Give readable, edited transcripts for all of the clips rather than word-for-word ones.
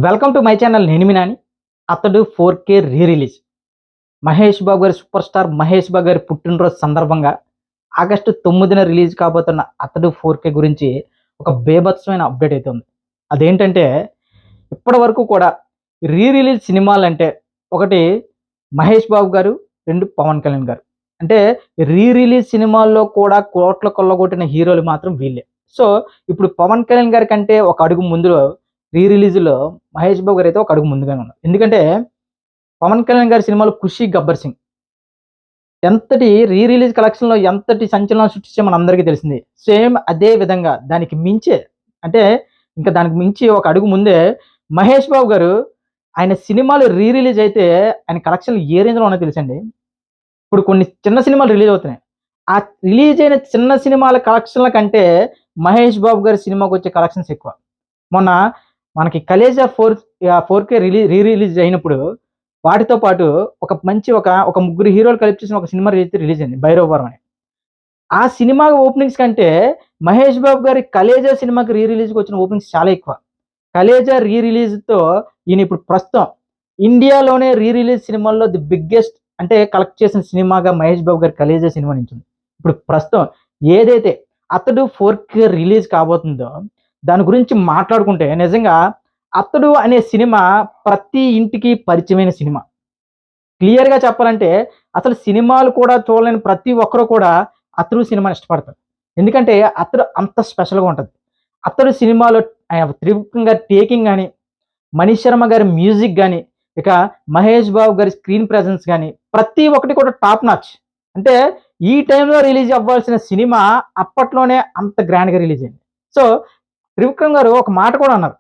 Welcome to my channel. నేను మీ నాని. అతడు 4K re release. Mahesh Babu గారి, సూపర్ స్టార్ మహేష్ బాబు గారి పుట్టినరోజు సందర్భంగా ఆగస్టు 9న రిలీజ్ కాబోతున్న అతడు 4K గురించి ఒక బీభత్సమైన అప్డేట్ అయితే ఉంది. అదేంటంటే, ఇప్పటి వరకు కూడా రీ రిలీజ్ సినిమాలంటే ఒకటి మహేష్ బాబు గారు, 2 పవన్ కళ్యాణ్ గారు. అంటే రీ రిలీజ్ సినిమాల్లో కూడా కోట్లు కొల్లగొట్టిన హీరోలు మాత్రం వీళ్ళే. సో ఇప్పుడు పవన్ కళ్యాణ్ గారి కంటే ఒక అడుగు ముందులో రీ రిలీజ్‌లో మహేష్ బాబు గారైతే ఒక అడుగు ముందుగానే ఉన్నారు. ఎందుకంటే పవన్ కళ్యాణ్ గారి సినిమాలో 'ఖుషి', 'గబ్బర్ సింగ్' ఎంతటి రీ రిలీజ్ కలెక్షన్‌లో ఎంతటి సంచలనం సృష్టించాయో మనందరికీ తెలిసిందే. సేమ్ అదే విధంగా దానికి మించే, అంటే ఇంకా దానికి మించి ఒక అడుగు ముందే మహేష్ బాబు గారు ఆయన సినిమాలు రీ రిలీజ్ అయితే ఆయన కలెక్షన్‌లు ఏ రేంజ్‌లో ఉన్నాయో తెలుసండి. ఇప్పుడు కొన్ని చిన్న సినిమాలు రిలీజ్ అవుతున్నాయి. ఆ రిలీజ్ అయిన చిన్న సినిమాల కలెక్షన్‌ల కంటే మహేష్ బాబు గారి సినిమాకొచ్చే కలెక్షన్స్ ఎక్కువ. మొన్న మనకి 'కలేజా' 4K రీ రిలీజ్ అయినప్పుడు వాటితో పాటు ఒక ముగ్గురు హీరోలు కలిపి చేసిన ఒక సినిమా రిలీజ్ అయింది 'భైరవపురం' అని. ఆ సినిమా ఓపెనింగ్స్ కంటే మహేష్ బాబు గారి 'కలేజా' సినిమాకి రీ రిలీజ్‌కి వచ్చిన ఓపెనింగ్స్ చాలా ఎక్కువ. 'కలేజా' రీ రిలీజ్‌తో ఈయన ఇప్పుడు ప్రస్తుతం ఇండియాలోనే రీ రిలీజ్ సినిమాల్లో ది బిగ్గెస్ట్, అంటే కలెక్ట్ చేసిన సినిమాగా మహేష్ బాబు గారి 'కలేజా' సినిమా నిలిచింది. ఇప్పుడు ప్రస్తుతం ఏదైతే 'అతడు 4K' రిలీజ్ కాబోతుందో దాని గురించి మాట్లాడుకుంటే నిజంగా 'అతడు' అనే సినిమా ప్రతి ఇంటికి పరిచయమైన సినిమా. క్లియర్‌గా చెప్పాలంటే అసలు సినిమాలు కూడా చూడలేని ప్రతి ఒక్కరు కూడా 'అతడు' సినిమాని ఇష్టపడతారు. ఎందుకంటే 'అతడు' అంత స్పెషల్‌గా ఉంటది. 'అతడు' సినిమాలో త్రివిక్రమ్ గారి టేకింగ్ గాని, మనీష్ శర్మ గారి మ్యూజిక్ గాని, ఇక మహేష్ బాబు గారి స్క్రీన్ ప్రెజెన్స్ గాని, ప్రతి ఒక్కటి కూడా టాప్ నాచ్. అంటే ఈ టైంలో రిలీజ్ అవ్వాల్సిన సినిమా అప్పట్లోనే అంత గ్రాండ్‌గా రిలీజ్ అయింది. సో, త్రివిక్రమ్ గారు ఒక మాట కూడా అన్నారు.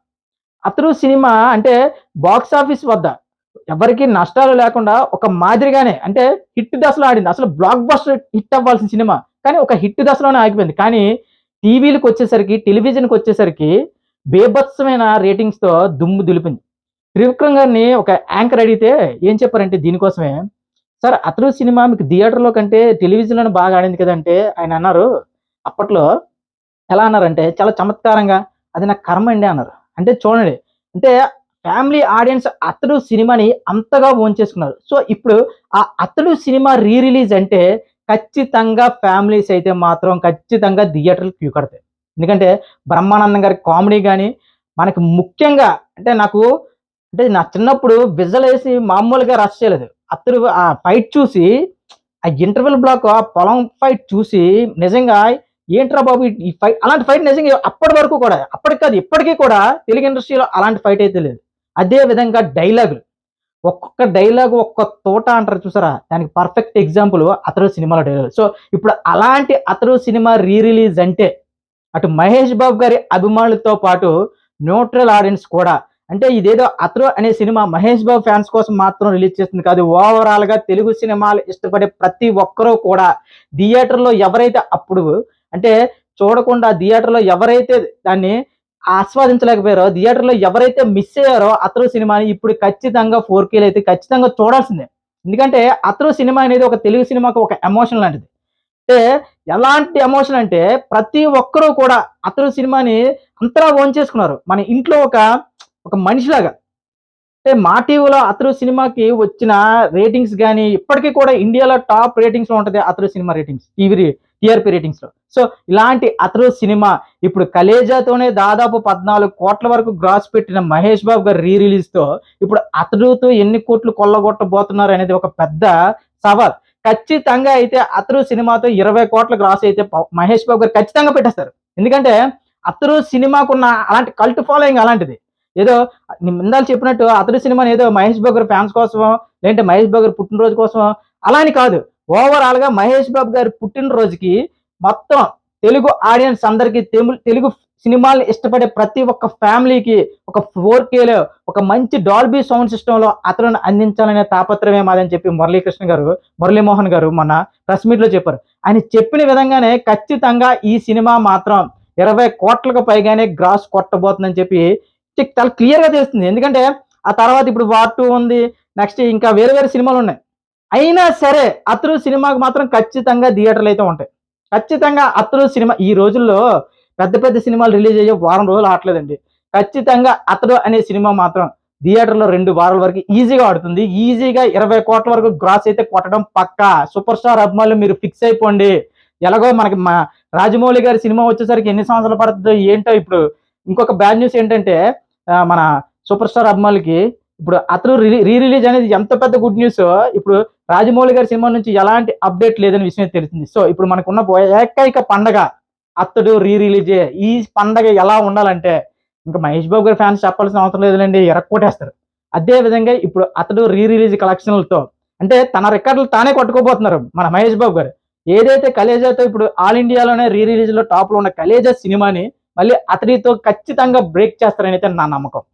'అతడు' సినిమా అంటే బాక్స్ ఆఫీస్ వద్ద ఎవరికీ నష్టాలు లేకుండా ఒక మాదిరిగానే, అంటే హిట్ దశలో ఆడింది. అసలు బ్లాక్ బస్టర్ హిట్ అవ్వాల్సిన సినిమా. కానీ ఒక హిట్ దశలోనే ఆగిపోయింది. కానీ టీవీలకొచ్చేసరికి, టెలివిజన్‌కొచ్చేసరికి బీభత్సమైన రేటింగ్స్‌తో దుమ్ము దులిపింది. త్రివిక్రమ్ గారిని ఒక యాంకర్ అడిగితే ఏం చెప్పారంటే దీనికోసమే, "సార్ 'అతడు' సినిమా మీకు థియేటర్‌లో కంటే టెలివిజన్‌లోనే బాగా ఆడింది కదంటే" ఆయన అన్నారు. అప్పట్లో ఎలా అన్నారంటే చాలా చమత్కారంగా, "అది నా కర్మండి" అన్నారు. అంటే చూడండి, అంటే ఫ్యామిలీ ఆడియన్స్ 'అతడు' సినిమాని అంతగా ఓన్ చేసుకున్నారు. సో, ఇప్పుడు ఆ 'అతడు' సినిమా రీ రిలీజ్ అంటే ఖచ్చితంగా ఫ్యామిలీస్ అయితే మాత్రం ఖచ్చితంగా థియేటర్‌లకి క్యూ కడతాయి. ఎందుకంటే బ్రహ్మానందం గారి కామెడీ గాని, మనకి ముఖ్యంగా అంటే నా చిన్నప్పుడు విజిలేసి మామూలుగా రష్ చేయలేదు. 'అతడు' ఆ ఫైట్ చూసి, ఆ ఇంటర్వెల్ బ్లాక్, ఆ పొలం ఫైట్ చూసి నిజంగా ఏంట్రా బాబు! ఈ ఫైట్, అలాంటి ఫైట్ నిజంగా అప్పటి వరకు కూడా, అప్పటికి కాదు ఇప్పటికి కూడా తెలుగు ఇండస్ట్రీలో అలాంటి ఫైట్ అయితే లేదు. అదే విధంగా డైలాగులు, ఒక్కొక్క డైలాగ్ ఒక్క తోట అంటారు చూసారా? దానికి పర్ఫెక్ట్ ఎగ్జాంపుల్ 'అతడు' సినిమాలో డైలాగులు. సో, ఇప్పుడు అలాంటి 'అతడు' సినిమా రీ రిలీజ్ అంటే అటు మహేష్ బాబు గారి అభిమానులతో పాటు న్యూట్రల్ ఆడియన్స్ కూడా, అంటే ఇదేదో 'అతడు' అనే సినిమా మహేష్ బాబు ఫ్యాన్స్ కోసం మాత్రం రిలీజ్ చేస్తుంది కాదు. ఓవరాల్‌గా తెలుగు సినిమాలు ఇష్టపడే ప్రతి ఒక్కరు కూడా థియేటర్‌లో ఎవరైతే అప్పుడు, అంటే చూడకుండా థియేటర్‌లో ఎవరైతే దాన్ని ఆస్వాదించలేకపోయారో, థియేటర్‌లో ఎవరైతే మిస్ అయ్యారో 'అతడు' సినిమాని ఇప్పుడు ఖచ్చితంగా 4Kలో అయితే ఖచ్చితంగా చూడాల్సిందే. ఎందుకంటే 'అతడు' సినిమా అనేది ఒక తెలుగు సినిమాకి ఒక ఎమోషన్ లాంటిది. అంటే ఎలాంటి ఎమోషన్ అంటే ప్రతి ఒక్కరు కూడా 'అతడు' సినిమాని అంతలా ఓన్ చేసుకున్నారు. మన ఇంట్లో ఒక మనిషిలాగా. అంటే మా టీవీలో 'అతడు' సినిమాకి వచ్చిన రేటింగ్స్ గాని, ఇప్పటికి కూడా ఇండియాలో టాప్ రేటింగ్స్‌లో ఉంటది 'అతడు' సినిమా రేటింగ్స్. టీఆర్‌పీ రేటింగ్స్‌లో. సో, ఇలాంటి 'అతడు' సినిమా ఇప్పుడు 'కలేజా'తోనే దాదాపు 14,00,00,000 వరకు గ్రాస్ పెట్టిన మహేష్ బాబు గారి రీ రిలీజ్‌తో ఇప్పుడు 'అతడు'తో ఎన్ని కోట్లు కొల్లగొట్టబోతున్నారు అనేది ఒక పెద్ద సవాల్. ఖచ్చితంగా అయితే 'అతడు' సినిమాతో 20,00,00,000 గ్రాస్ అయితే మహేష్ బాబు గారు ఖచ్చితంగా పెట్టేస్తారు. ఎందుకంటే 'అతడు' సినిమాకున్న అలాంటి కల్ట్ ఫాలోయింగ్ అలాంటిది. ఏదో నేను ఇందాక చెప్పినట్టు 'అతడు' సినిమాని ఏదో మహేష్ బాబు గారి ఫ్యాన్స్ కోసమో, లేదంటే మహేష్ బాబు గారి పుట్టినరోజు కోసమో అలా అని కాదు. ఓవరాల్‌గా మహేష్ బాబు గారి పుట్టినరోజుకి మొత్తం తెలుగు ఆడియన్స్ అందరికి, తెలుగు సినిమాల్ని ఇష్టపడే ప్రతి ఒక్క ఫ్యామిలీకి ఒక 4Kలో ఒక మంచి డాల్బీ సౌండ్ సిస్టమ్‌లో 'అతడు'ని అందించాలనే తాపత్రయమే మాదని చెప్పి మురళీమోహన్ గారు మొన్న ప్రెస్ మీట్‌లో చెప్పారు. ఆయన చెప్పిన విధంగానే ఖచ్చితంగా ఈ సినిమా మాత్రం 20,00,00,000కు పైగానే గ్రాస్ కొట్టబోతుందని చెప్పి చాలా క్లియర్‌గా తెలుస్తుంది. ఎందుకంటే ఆ తర్వాత ఇప్పుడు 'వార్ 2' ఉంది. నెక్స్ట్ ఇంకా వేరే వేరే సినిమాలున్నాయి. అయినా సరే 'అతడు' సినిమాకి మాత్రం ఖచ్చితంగా థియేటర్‌లయితే ఉంటాయి. ఖచ్చితంగా 'అతడు' సినిమా ఈ రోజుల్లో పెద్ద పెద్ద సినిమాలు రిలీజ్ అయ్యే వారం రోజులు ఆగట్లేదండి. ఖచ్చితంగా అతడు అనే సినిమా మాత్రం థియేటర్లో 2 వారాల వరకు ఈజీగా ఆడుతుంది. ఈజీగా 20 కోట్ల వరకు గ్రాస్ అయితే కొట్టడం పక్కా. సూపర్ స్టార్ అభిమానులు మీరు ఫిక్స్ అయిపోండి. ఎలాగో మనకి రాజమౌళి గారి సినిమా వచ్చేసరికి ఎన్ని సంవత్సరాలు పడుతుందో ఏంటో. ఇప్పుడు ఇంకొక బ్యాడ్ న్యూస్ ఏంటంటే మన సూపర్ స్టార్ అభిమానులకి ఇప్పుడు అతడు రీ రిలీజ్ అనేది ఎంత పెద్ద గుడ్ న్యూస్. ఇప్పుడు రాజమౌళి గారి సినిమా నుంచి ఎలాంటి అప్డేట్ లేదని విషయం తెలిసింది. సో ఇప్పుడు మనకున్న ఏకైక పండగ అతడు రీ రిలీజే. ఈ పండగ ఎలా ఉండాలంటే ఇంకా మహేష్ బాబు గారి ఫ్యాన్స్ చెప్పాల్సిన అవసరం లేదులేండి, ఎరక్కొట్టేస్తారు. అదే విధంగా ఇప్పుడు అతడు రీ రిలీజ్ కలెక్షన్లతో అంటే తన రికార్డులు తానే కొట్టుకోబోతున్నారు మన మహేష్ బాబు గారు. ఏదైతే కలేజాతో ఇప్పుడు ఆల్ ఇండియాలోనే రీ రిలీజ్ లో టాప్ లో ఉన్న కలేజా సినిమాని మళ్ళీ అతడితో ఖచ్చితంగా బ్రేక్ చేస్తారని అయితే నా నమ్మకం.